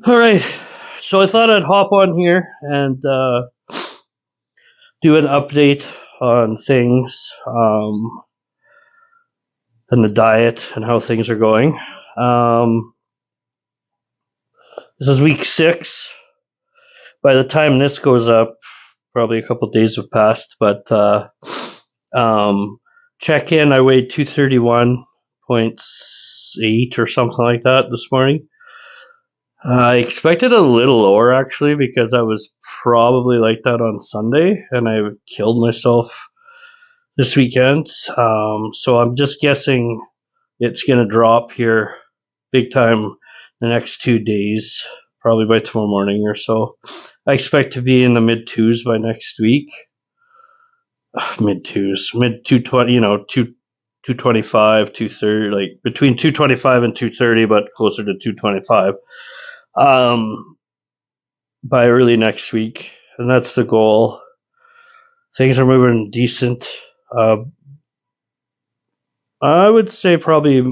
All right. So I thought I'd hop on here and do an update on things and the diet and how things are going. Um, this is week 6. By the time this goes up, probably a couple days have passed. But um, check in, I weighed 231.8 or something like that this morning. I expected a little lower actually because I was probably like that on Sunday and I killed myself this weekend. So I'm just guessing it's going to drop here big time the next 2 days, probably by tomorrow morning or so. I expect to be in the mid twos by next week. Mid twos, mid 220, 225, 230, like between 225 and 230, but closer to 225. Um, by early next week, and that's the goal. Things are moving decent. I would say probably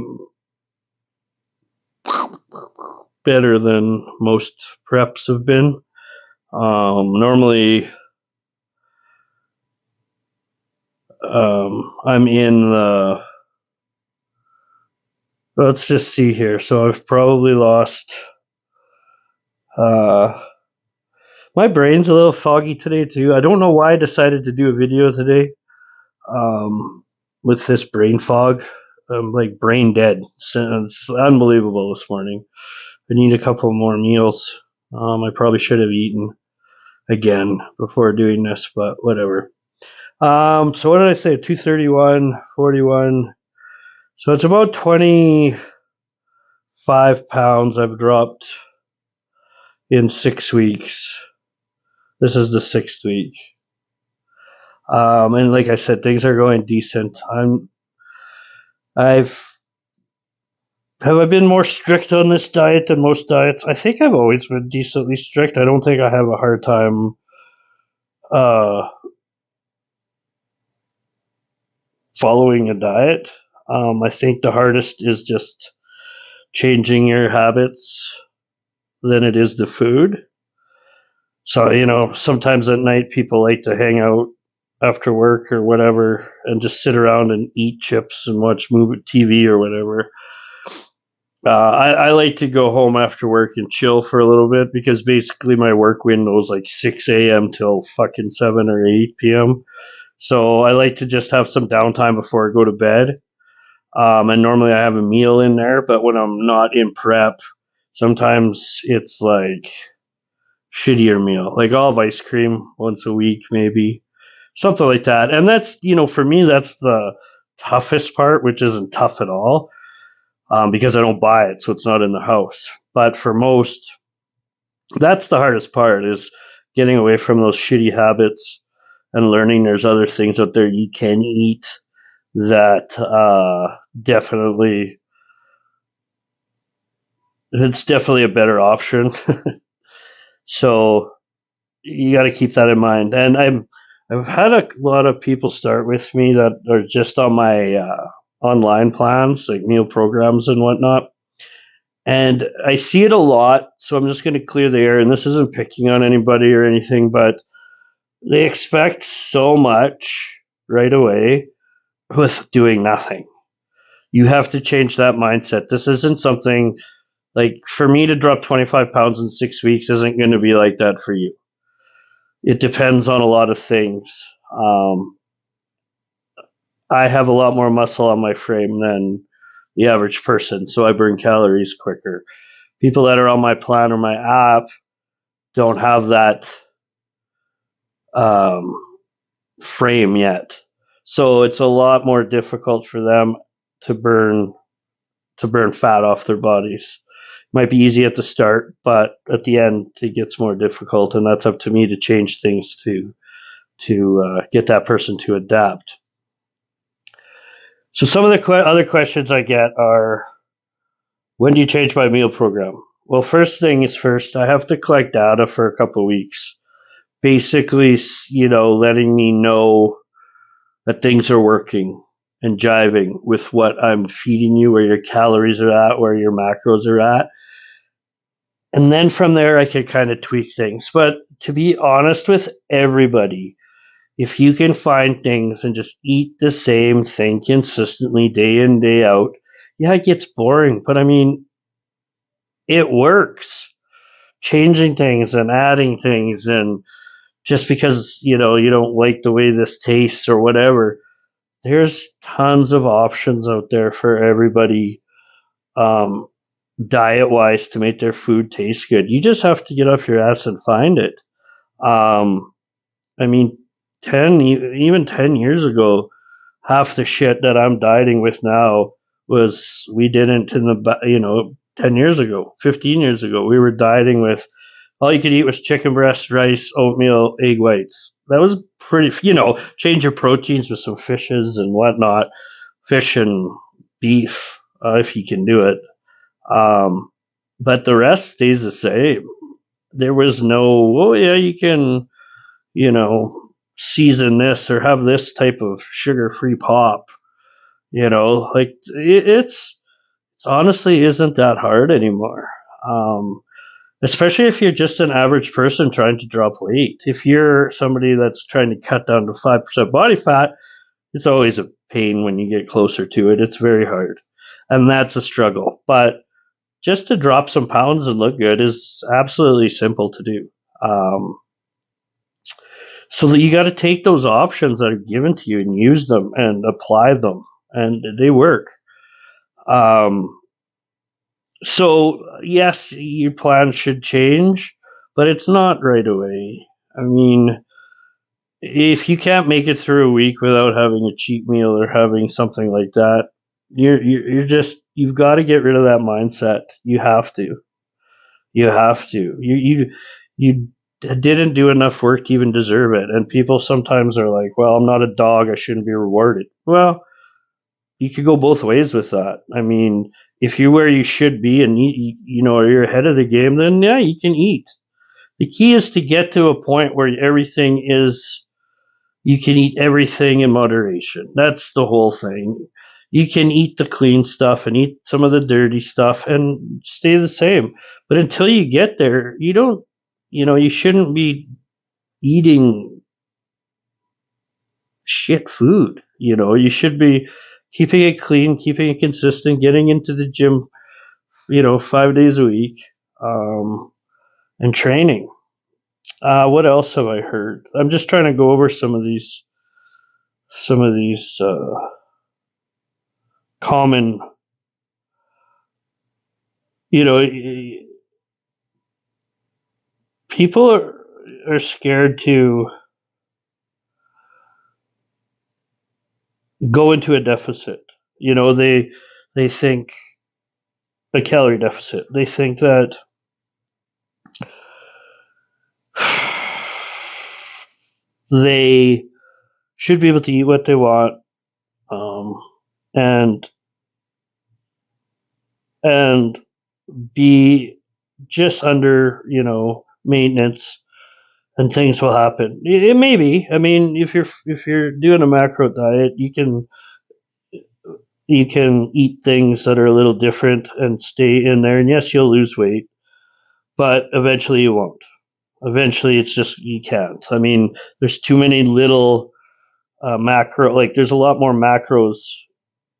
better than most preps have been. Normally, I'm in the. Let's just see here. So I've probably lost. My brain's a little foggy today too. I don't know why I decided to do a video today. With this brain fog, I'm like brain dead. It's unbelievable this morning. I need a couple more meals. I probably should have eaten again before doing this, but whatever. So what did I say? 231, 41. So it's about 25 pounds I've dropped in 6 weeks. This is the 6th week. And like I said, things are going decent. Have I been more strict on this diet than most diets? I think I've always been decently strict. I don't think I have a hard time following a diet. I think the hardest is just changing your habits than it is the food. So, sometimes at night people like to hang out after work or whatever and just sit around and eat chips and watch movie TV or whatever. I like to go home after work and chill for a little bit because basically my work window is like 6 a.m. till fucking 7 or 8 p.m. So I like to just have some downtime before I go to bed. And normally I have a meal in there, but when I'm not in prep, sometimes it's like shittier meal. Like I'll have ice cream once a week, maybe something like that. And that's, for me, that's the toughest part, which isn't tough at all because I don't buy it, so it's not in the house. But for most, that's the hardest part is getting away from those shitty habits and learning there's other things out there you can eat that definitely it's definitely a better option. So you got to keep that in mind. And I've had a lot of people start with me that are just on my online plans, like meal programs and whatnot. And I see it a lot, so I'm just going to clear the air. And this isn't picking on anybody or anything, but they expect so much right away with doing nothing. You have to change that mindset. This isn't something like for me to drop 25 pounds in 6 weeks isn't going to be like that for you. It depends on a lot of things. I have a lot more muscle on my frame than the average person, so I burn calories quicker. People that are on my plan or my app don't have that um, frame yet, so it's a lot more difficult for them to burn fat off their bodies. Might be easy at the start, but at the end it gets more difficult, and that's up to me to change things to get that person to adapt. So some of the other questions I get are, when do you change my meal program? Well, first thing is first, I have to collect data for a couple of weeks. Basically, letting me know that things are working and jiving with what I'm feeding you, where your calories are at, where your macros are at. And then from there, I could kind of tweak things. But to be honest with everybody, if you can find things and just eat the same thing consistently day in, day out, yeah, it gets boring. But I mean, it works. Changing things and adding things, and just because you don't like the way this tastes or whatever, there's tons of options out there for everybody, um, diet wise, to make their food taste good. You just have to get off your ass and find it. Um, I mean, even 10 years ago, half the shit that I'm dieting with now was we didn't in the 10 years ago, 15 years ago, we were dieting with all you could eat was chicken breast, rice, oatmeal, egg whites. That was pretty. Change your proteins with some fishes and whatnot, fish and beef, if you can do it. Um, but the rest stays the same. There was no, oh yeah, you can, season this or have this type of sugar-free pop. Like it's honestly isn't that hard anymore. Um, Especially if you're just an average person trying to drop weight. If you're somebody that's trying to cut down to 5% body fat, it's always a pain when you get closer to it. It's very hard. And that's a struggle. But just to drop some pounds and look good is absolutely simple to do. So that you got to take those options that are given to you and use them and apply them, and they work. Um, so yes, your plan should change, but it's not right away. I mean, if you can't make it through a week without having a cheat meal or having something like that, you've got to get rid of that mindset. You have to. You have to. You didn't do enough work to even deserve it. And people sometimes are like, "Well, I'm not a dog. I shouldn't be rewarded." Well, you could go both ways with that. I mean, if you're where you should be and you're ahead of the game, then yeah, you can eat. The key is to get to a point where everything is you can eat everything in moderation. That's the whole thing. You can eat the clean stuff and eat some of the dirty stuff and stay the same. But until you get there, you don't, you shouldn't be eating shit food. You should be keeping it clean, keeping it consistent, getting into the gym, 5 days a week, and training. What else have I heard? I'm just trying to go over some of these common, you know, people are scared to go into a deficit. They think a calorie deficit. They think that they should be able to eat what they want, um, and and be just under maintenance, and things will happen. It may be. I mean, if you're doing a macro diet, you can eat things that are a little different and stay in there. And yes, you'll lose weight, but eventually you won't. Eventually, it's just you can't. I mean, there's too many little macro. Like there's a lot more macros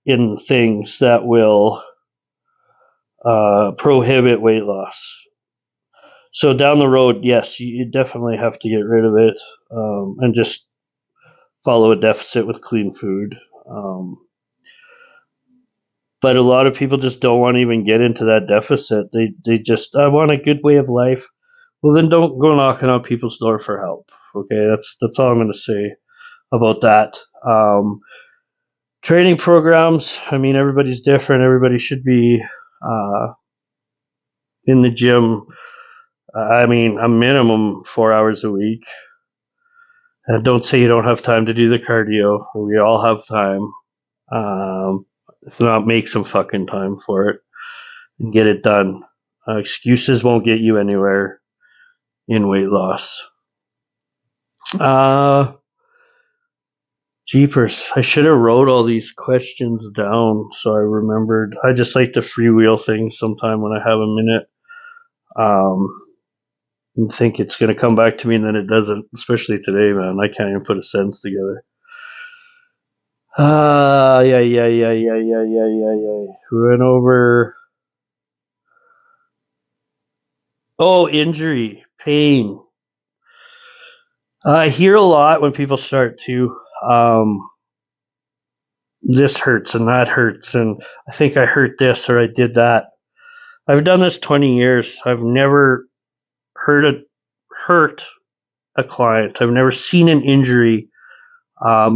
in things that will prohibit weight loss. So down the road, yes, you definitely have to get rid of it, and just follow a deficit with clean food. Um, but a lot of people just don't want to even get into that deficit. They just I want a good way of life. Well, then don't go knocking on people's door for help. Okay, that's all I'm going to say about that. Training programs. I mean, everybody's different. Everybody should be uh, in the gym. I mean, a minimum 4 hours a week. And don't say you don't have time to do the cardio. We all have time. If not, make some fucking time for it and get it done. Excuses won't get you anywhere in weight loss. Jeepers, I should have wrote all these questions down so I remembered. I just like to freewheel things sometime when I have a minute. And think it's going to come back to me, and then it doesn't, especially today, man. I can't even put a sentence together. Yeah. We went over. Oh, injury, pain. I hear a lot when people start to, this hurts and that hurts, and I think I hurt this or I did that. I've done this 20 years. I've never hurt a client. I've never seen an injury,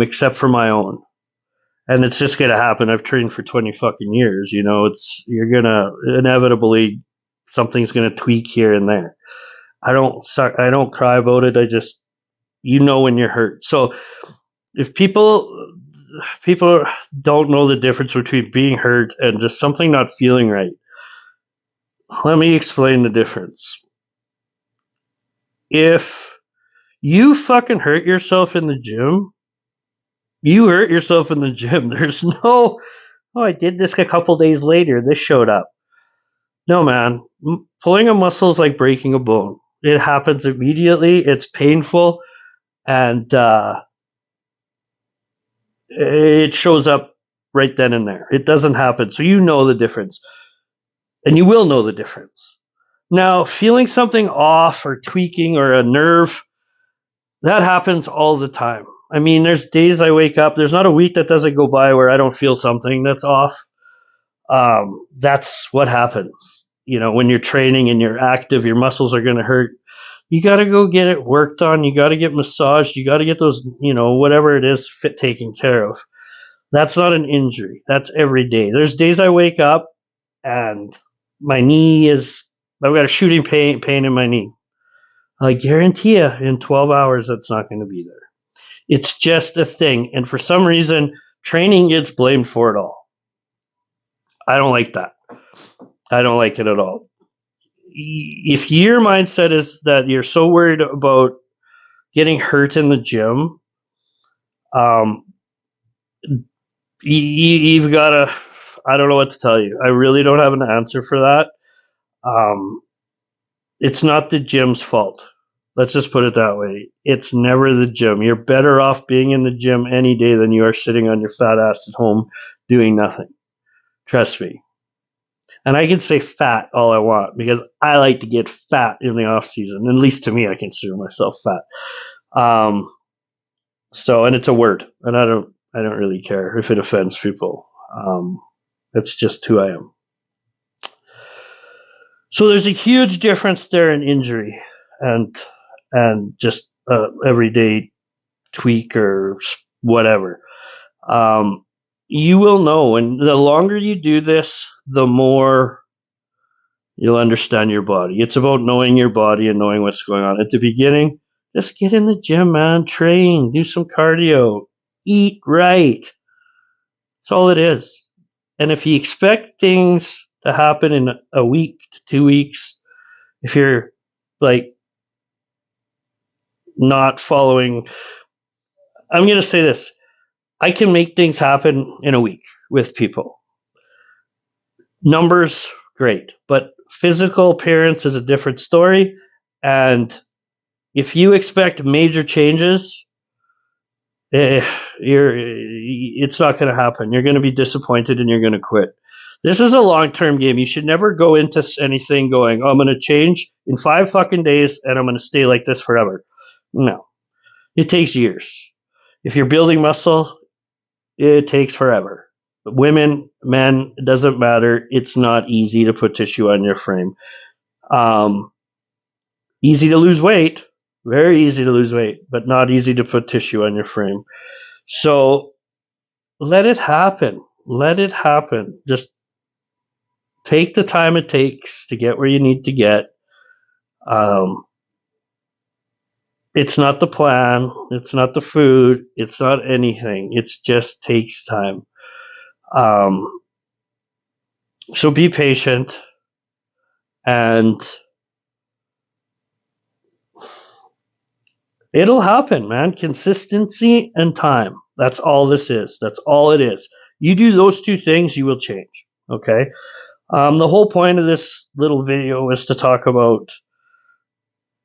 except for my own. And it's just gonna happen. I've trained for 20 fucking years. You're gonna inevitably, something's gonna tweak here and there. I don't cry about it. I just, when you're hurt. So if people don't know the difference between being hurt and just something not feeling right, let me explain the difference. If you fucking hurt yourself in the gym, you hurt yourself in the gym. There's no, oh, I did this a couple days later, this showed up. No, man. Pulling a muscle is like breaking a bone. It happens immediately. It's painful, and it shows up right then and there. It doesn't happen. So you know the difference, and you will know the difference. Now, feeling something off or tweaking or a nerve, that happens all the time. I mean, there's days I wake up, there's not a week that doesn't go by where I don't feel something that's off. That's what happens. When you're training and you're active, your muscles are going to hurt. You got to go get it worked on. You got to get massaged. You got to get those, whatever it is, taken care of. That's not an injury. That's every day. There's days I wake up and my knee I've got a shooting pain in my knee. I guarantee you in 12 hours, that's not going to be there. It's just a thing. And for some reason, training gets blamed for it all. I don't like that. I don't like it at all. If your mindset is that you're so worried about getting hurt in the gym, you've got to, I don't know what to tell you. I really don't have an answer for that. It's not the gym's fault. Let's just put it that way. It's never the gym. You're better off being in the gym any day than you are sitting on your fat ass at home doing nothing. Trust me. And I can say fat all I want because I like to get fat in the off season. At least to me, I consider myself fat. And it's a word, and I don't really care if it offends people. It's just who I am. So there's a huge difference there in injury and just everyday tweak or whatever. You will know, and the longer you do this, the more you'll understand your body. It's about knowing your body and knowing what's going on. At the beginning, just get in the gym, man. Train, do some cardio, eat right. That's all it is. And if you expect things to happen in a week to 2 weeks, if you're like not following, I'm going to say this. I can make things happen in a week with people. Numbers, great. But physical appearance is a different story. And if you expect major changes, it's not going to happen. You're going to be disappointed and you're going to quit. This is a long-term game. You should never go into anything going, oh, I'm going to change in 5 fucking days and I'm going to stay like this forever. No. It takes years. If you're building muscle, it takes forever. But women, men, it doesn't matter. It's not easy to put tissue on your frame. Easy to lose weight. Very easy to lose weight, but not easy to put tissue on your frame. So let it happen. Let it happen. Just take the time it takes to get where you need to get. It's not the plan. It's not the food. It's not anything. It just takes time. So be patient and it'll happen, man. Consistency and time. That's all this is. That's all it is. You do those 2 things, you will change. Okay? The whole point of this little video is to talk about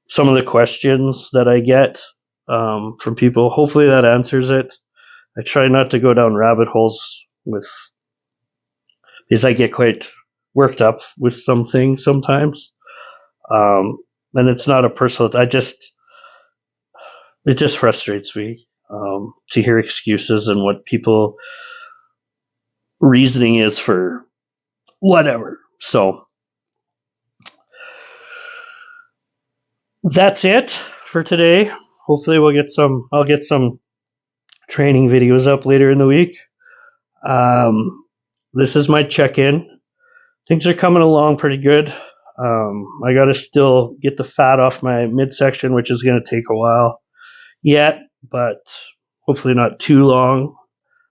some of the questions that I get from people. Hopefully that answers it. I try not to go down rabbit holes because I get quite worked up with some things sometimes. And it's not a personal. It just frustrates me to hear excuses and what people reasoning is for whatever. So that's it for today. Hopefully I'll get some training videos up later in the week. This is my check-in. Things are coming along pretty good. I got to still get the fat off my midsection, which is going to take a while yet, but hopefully not too long.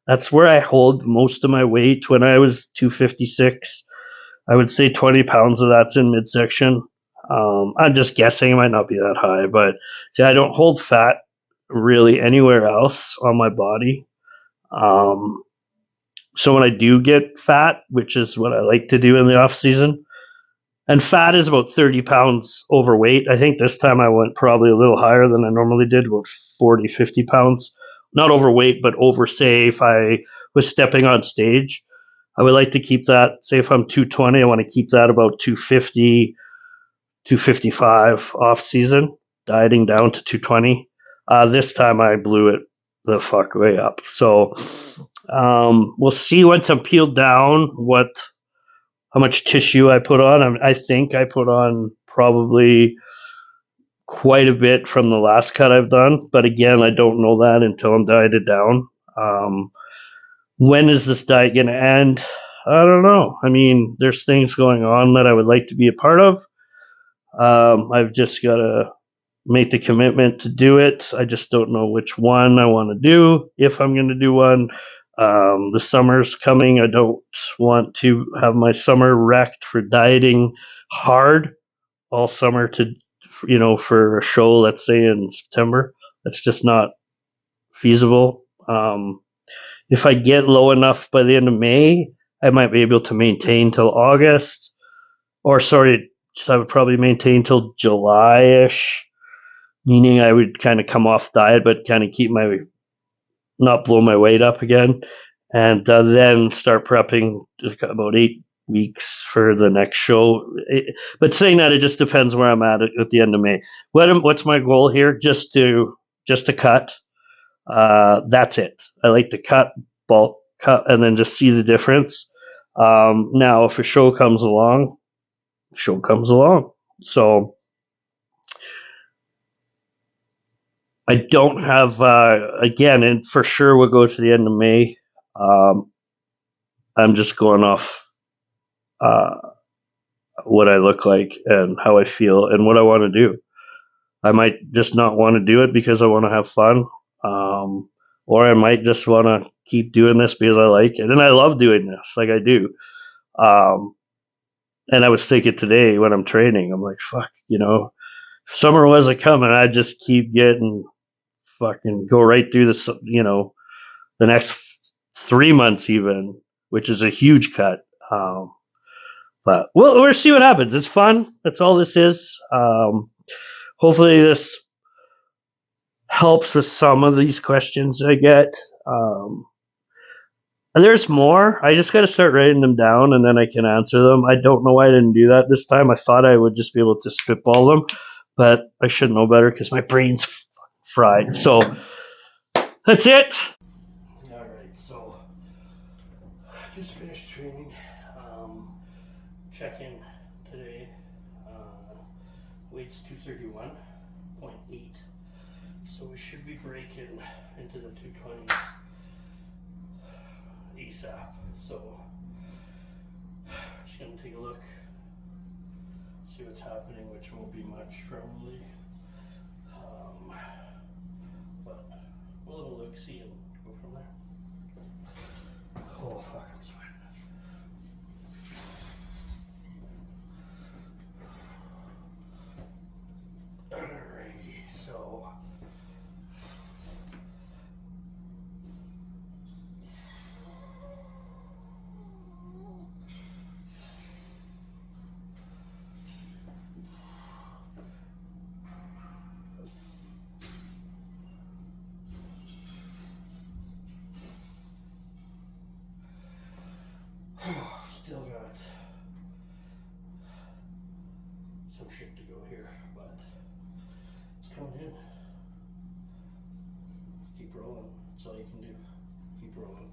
That's where I hold most of my weight. When I was 256, I would say 20 pounds of that's in midsection. I'm just guessing, it might not be that high, but I don't hold fat really anywhere else on my body. So when I do get fat, which is what I like to do in the off season, and fat is about 30 pounds overweight. I think this time I went probably a little higher than I normally did, about 40, 50 pounds. Not overweight, but over, say, if I was stepping on stage. I would like to keep that, say if I'm 220, I want to keep that about 250, 255 off season, dieting down to 220. This time I blew it the fuck way up. So we'll see once I'm peeled down how much tissue I put on. I think I put on probably quite a bit from the last cut I've done, but again, I don't know that until I'm dieted down. When is this diet going to end? I don't know. I mean, there's things going on that I would like to be a part of. I've just got to make the commitment to do it. I just don't know which one I want to do, if I'm going to do one. The summer's coming. I don't want to have my summer wrecked for dieting hard all summer for a show, let's say in September. That's just not feasible. If I get low enough by the end of May, I might be able to maintain till August. I would probably maintain till July-ish, meaning I would kind of come off diet, but kind of not blow my weight up again, and then start prepping about 8 weeks for the next show. But saying that, it just depends where I'm at the end of May. What's my goal here? Just to cut. That's it. I like to bulk cut, and then just see the difference. Now, if a show comes along, So I don't have, again, and for sure we'll go to the end of May. I'm just going off what I look like and how I feel and what I want to do. I might just not want to do it because I want to have fun. Or I might just want to keep doing this because I like it. And I love doing this, like I do. And I was thinking today when I'm training, I'm like, fuck, if summer wasn't coming, I'd just keep getting fucking go right through the next 3 months even, which is a huge cut. But we'll see what happens. It's fun. That's all this is. Hopefully this helps with some of these questions I get. There's more. I just got to start writing them down and then I can answer them. I don't know why I didn't do that this time. I thought I would just be able to spitball them, but I should know better because my brain's fried. So that's it. All right. So I just finished training. Check-in today. Weight's 231.8. So we should be breaking into the 220s ASAP. So just gonna take a look, see what's happening, which won't be much probably. But we'll have a look, see, and go from there. Oh fuck, I'm sweating. Alrighty, so Still got some shit to go here, but it's coming in. Keep rolling. That's all you can do. Keep rolling.